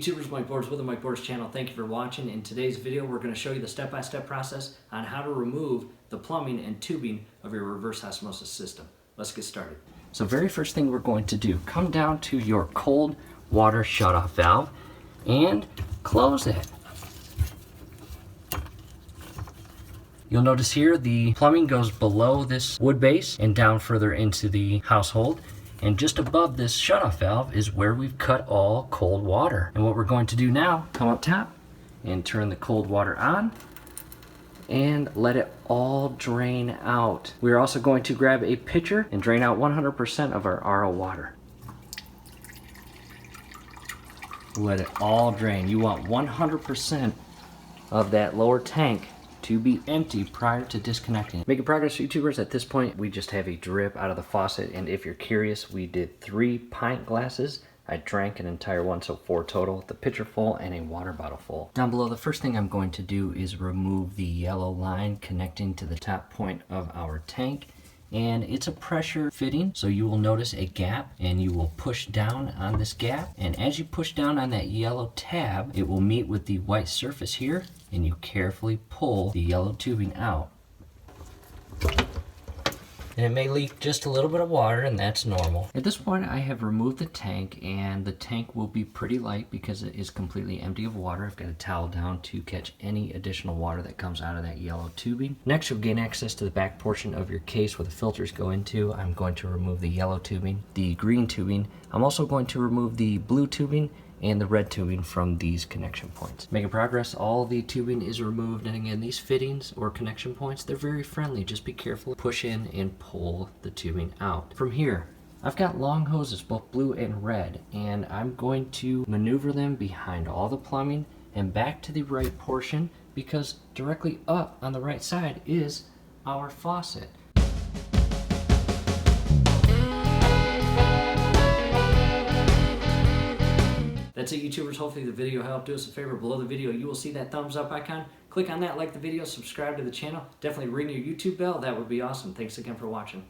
YouTubers, Mike Boards with the Mike Boards channel. Thank you for watching. In today's video, we're going to show you the step-by-step process on how to remove the plumbing and tubing of your reverse osmosis system. Let's get started. So very first thing we're going to do, come down to your cold water shutoff valve and close it. You'll notice here the plumbing goes below this wood base and down further into the household. And just above this shutoff valve is where we've cut all cold water. And what we're going to do now, come up top and turn the cold water on and let it all drain out. We're also going to grab a pitcher and drain out 100% of our RO water. Let it all drain. You want 100% of that lower tank to be empty prior to disconnecting. Making progress, YouTubers. At this point, we just have a drip out of the faucet, and if you're curious, we did 3 pint glasses. I drank an entire one, so 4 total, the pitcher full and a water bottle full. Down below, the first thing I'm going to do is remove the yellow line connecting to the top point of our tank. And it's a pressure fitting, so you will notice a gap and you will push down on this gap, and as you push down on that yellow tab, it will meet with the white surface here, and you carefully pull the yellow tubing out. And it may leak just a little bit of water, and that's normal. At this point, I have removed the tank, and the tank will be pretty light because it is completely empty of water. I've got a towel down to catch any additional water that comes out of that yellow tubing. Next, you'll gain access to the back portion of your case where the filters go into. I'm going to remove the yellow tubing, the green tubing. I'm also going to remove the blue tubing and the red tubing from these connection points. Making progress, all the tubing is removed, and again, these fittings or connection points, they're very friendly. Just be careful, push in and pull the tubing out. From here, I've got long hoses, both blue and red, and I'm going to maneuver them behind all the plumbing and back to the right portion, because directly up on the right side is our faucet. That's it, YouTubers. Hopefully the video helped. Do us a favor, below the video you will see that thumbs up icon. Click on that, like the video, subscribe to the channel. Definitely ring your YouTube bell. That would be awesome. Thanks again for watching.